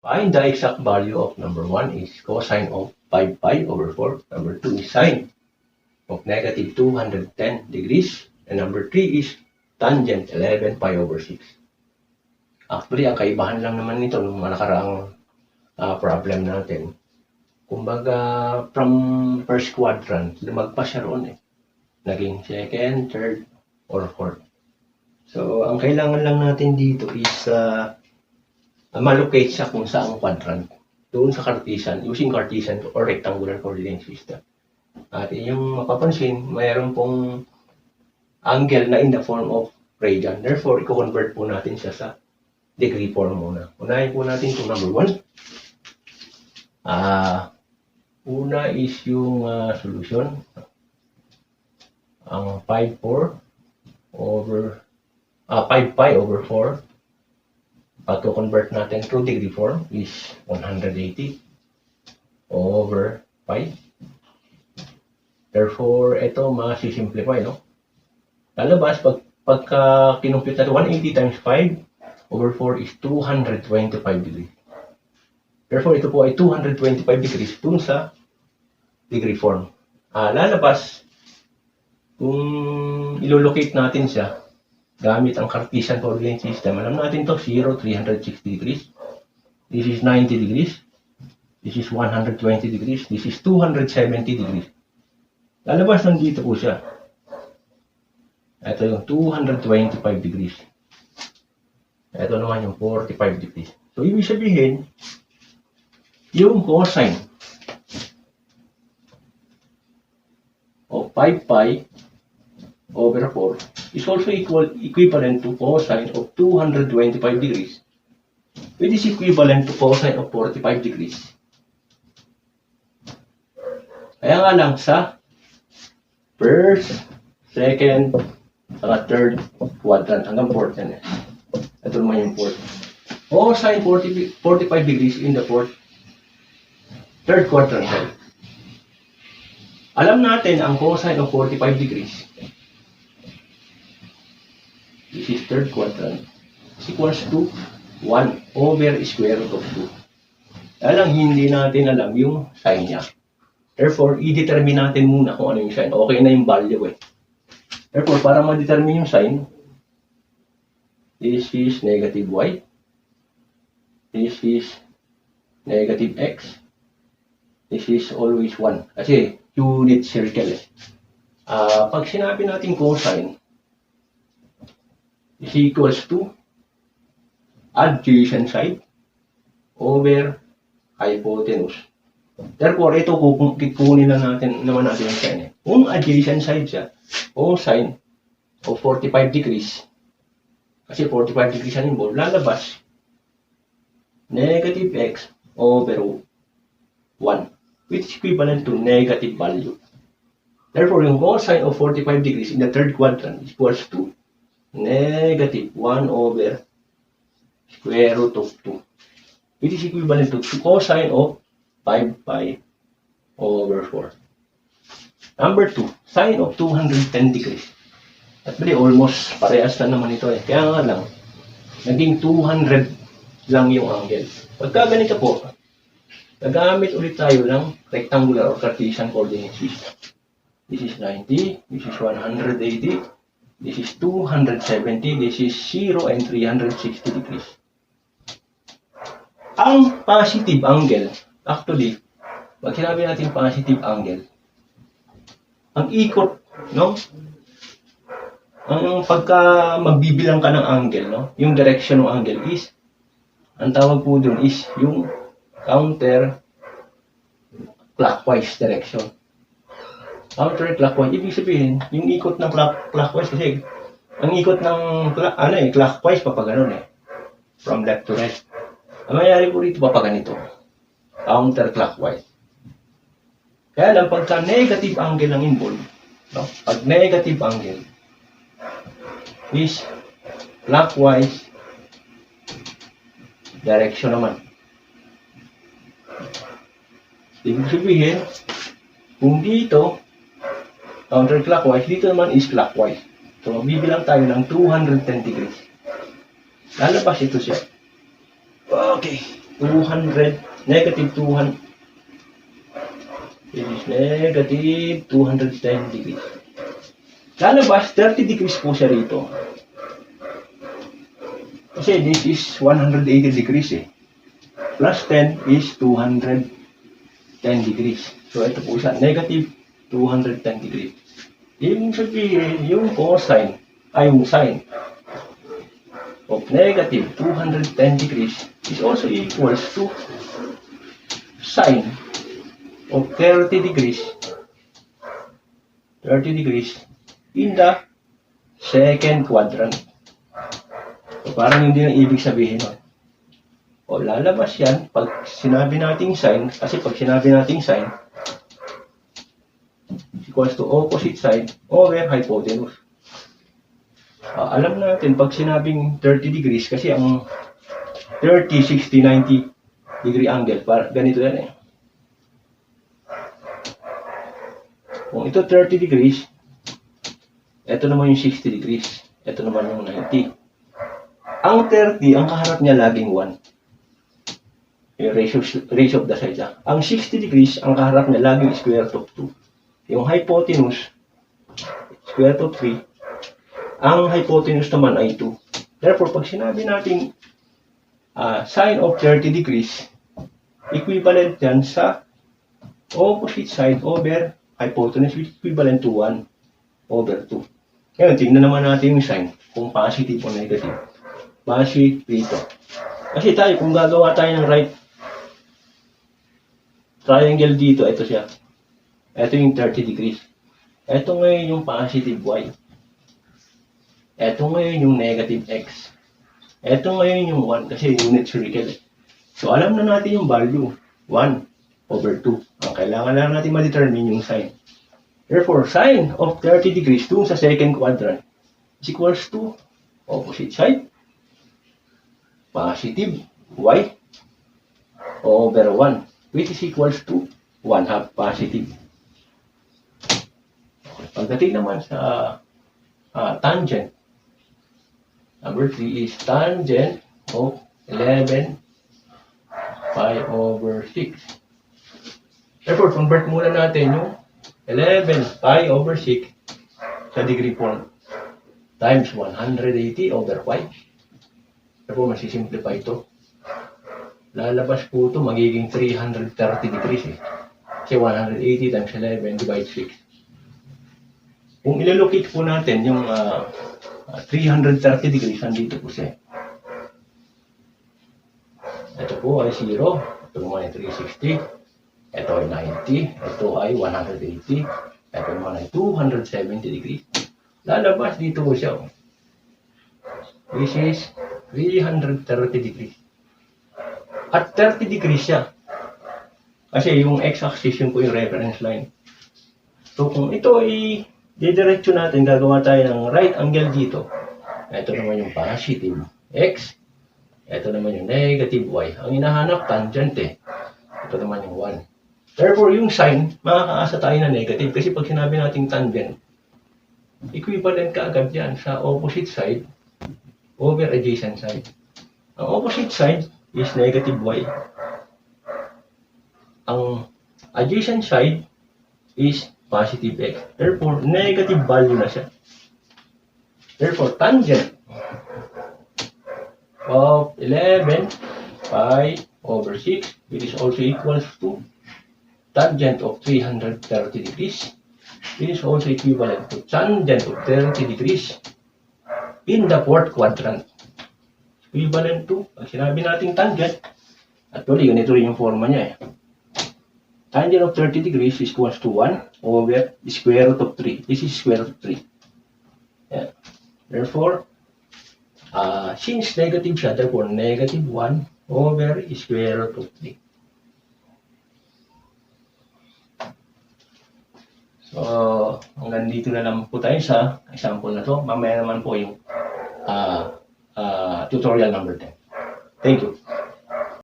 Find the exact value of number 1 is cosine of 5 pi over 4. Number 2 is sine of negative 210 degrees. And number 3 is tangent 11 pi over 6. Actually, ang kaibahan lang naman nito ng mga nakaraang problem natin. Kumbaga, from first quadrant, lumagpas siya roon eh. Naging second, third, or fourth. So, ang kailangan lang natin dito is malocate siya kung saang quadrant. Doon sa Cartesian, using Cartesian or rectangular coordinate system. At yung mapapansin, mayroon pong angle na in the form of radian. Therefore, i-convert po natin siya sa degree form muna. Unahin po natin itong number 1. Una is yung solution. Ang 5 pi over 4. Pag convert natin to degree form is 180 over pi. Therefore, ito masisimplify, no? Lalabas, pagka kinumpute natin, 180 times 5 over 4 is 225 degrees. Therefore, ito po ay 225 degrees dun sa degree form. Lalabas, kung ilolocate natin siya, gamit ang Cartesian coordinate system, alam natin to 0, 360 degrees. This is 90 degrees. This is 120 degrees. This is 270 degrees. Lalabas nandito po siya. Ito yung 225 degrees. Ito naman yung 45 degrees. So, ibig sabihin, yung cosine of 5 pi over 4 is also equivalent to cosine of 225 degrees, which is equivalent to cosine of 45 degrees. Kaya nga lang sa first, second, third quadrant hanggang fourth yan eh. Ito naman yung fourth. Cosine 45 degrees in the third quadrant. Alam natin ang cosine of 45 degrees. This is third quadrant. Is equals to 1 over square root of 2. Alam, hindi natin alam yung sign niya. Therefore, i-determine natin muna kung ano yung sign. Okay na yung value eh. Therefore, para ma-determine yung sign, this is negative y. This is negative x. This is always 1. Kasi unit circle eh. Pag sinabi natin cosine is equals to adjacent side over hypotenuse. Therefore, ito kukunin na natin naman natin yung sign eh. Kung adjacent side siya, cosine of 45 degrees, kasi 45 degrees ang involved, lalabas negative x over 1, which is equivalent to negative value. Therefore, yung cosine of 45 degrees in the third quadrant is equals to negative 1 over square root of 2, which is equivalent to cosine of 5 pi over 4. Number 2, sine of 210 degrees. Actually, almost parehas na naman ito eh. Kaya nga lang, naging 200 lang yung angle. Pagka ganito po, nagamit ulit tayo ng rectangular or Cartesian coordinate system. This is 90, this is 180, this is 270, this is 0 and 360 degrees. Ang positive angle, actually, pag sinabi natin positive angle, ang ikot, no? Ang pagka magbibilang ka ng angle, no? Yung direction ng angle is, ang tawag po dun is yung counter clockwise direction. Counter clockwise, ibig sabihin, yung ikot ng clockwise kasi, ang ikot ng clockwise papagano'n eh. From left to right. Ang mayayari po rito papaganito. Counter clockwise. Kaya lang, pagka negative angle ang involved, no? Pag negative angle is clockwise direction naman. Ibig sabihin, kung dito, counterclockwise, dito naman is clockwise. So, bibilang tayo ng 210 degrees. Lalabas ito siya. Okay. negative 200, this is negative 210 degrees. Lalabas, 30 degrees po siya rito. Kasi this is 180 degrees eh. Plus 10 is 210 degrees. So ito po siya, negative 210 degrees. Ibig sabihin, yung cosine ay yung sine of negative 210 degrees is also equals to sine of 30 degrees in the second quadrant. So, parang hindi na ibig sabihin nun. O lalabas yan pag sinabi nating sine, kasi pag sinabi nating sine equals to opposite side over hypotenuse. Alam natin pag sinabing 30 degrees, kasi ang 30, 60, 90 degree angle, para ganito yan eh. Kung ito 30 degrees, ito naman yung 60 degrees, ito naman yung 90. Ang 30, ang kaharap niya laging 1. Yung ratio of the sides. Ang 60 degrees, ang kaharap niya laging square root of 2. Yung hypotenuse, square root of 3. Ang hypotenuse naman ay 2. Therefore, pag sinabi natin sine of 30 degrees, equivalent yan sa opposite side over hypotenuse, which equivalent to 1 over 2. Ngayon, tingnan naman natin yung sine, kung positive o negative. Base dito. Kasi tayo, kung gagawa tayo ng right triangle dito, ito siya. Ito yung 30 degrees. Ito ngayon yung positive y. Ito ngayon yung negative x. Ito ngayon yung 1 kasi unit circle. So, alam na natin yung value. 1 over 2. Ang kailangan lang natin ma-determine yung sine. Therefore, sine of 30 degrees dun sa second quadrant is equals to opposite side, positive y over 1, which is equals to 1/2 positive. Pagdating naman sa tangent, number 3 is tangent of 11 pi over 6. Therefore, convert muna natin yung 11 pi over 6 sa degree form times 180 over pi. Therefore, masisimplify ito. Lalabas po ito, magiging 330 degrees eh. Kasi 180 times 11 divided 6. Kung ilalocate po natin yung 330 degrees, nandito po siya. Ito po ay 0. Ito naman ay 360. Ito ay 90. Ito ay 180. Ito naman ay 270 degrees. Lalabas dito po siya. This is 330 degrees. At 30 degrees siya. Kasi yung x-axis yun po yung reference line. So kung ito ay didiretso natin, gagawa tayo ng right angle dito. Ito naman yung positive x. Ito naman yung negative y. Ang hinahanap, tangent eh. Ito naman yung 1. Therefore, yung sine, makakaasa tayo na negative. Kasi pag sinabi natin tangent, equivalent ka agad yan sa opposite side over adjacent side. Ang opposite side is negative y. Ang adjacent side is positive x. Therefore, negative value na siya. Therefore, tangent of 11 pi over 6, which is also equals to tangent of 330 degrees. It is also equivalent to tangent of 30 degrees in the fourth quadrant. Equivalent to, pag sinabi natin tangent, actually, ganito rin yung forma niya eh. Tangent of 30 degrees is equals to 1 over the square root of 3. This is square root of 3. Yeah. Therefore, since negative siya, therefore negative 1 over square root of 3. So, hanggang dito na lang po tayo sa example na to. Mamaya naman po yung tutorial number 10. Thank you.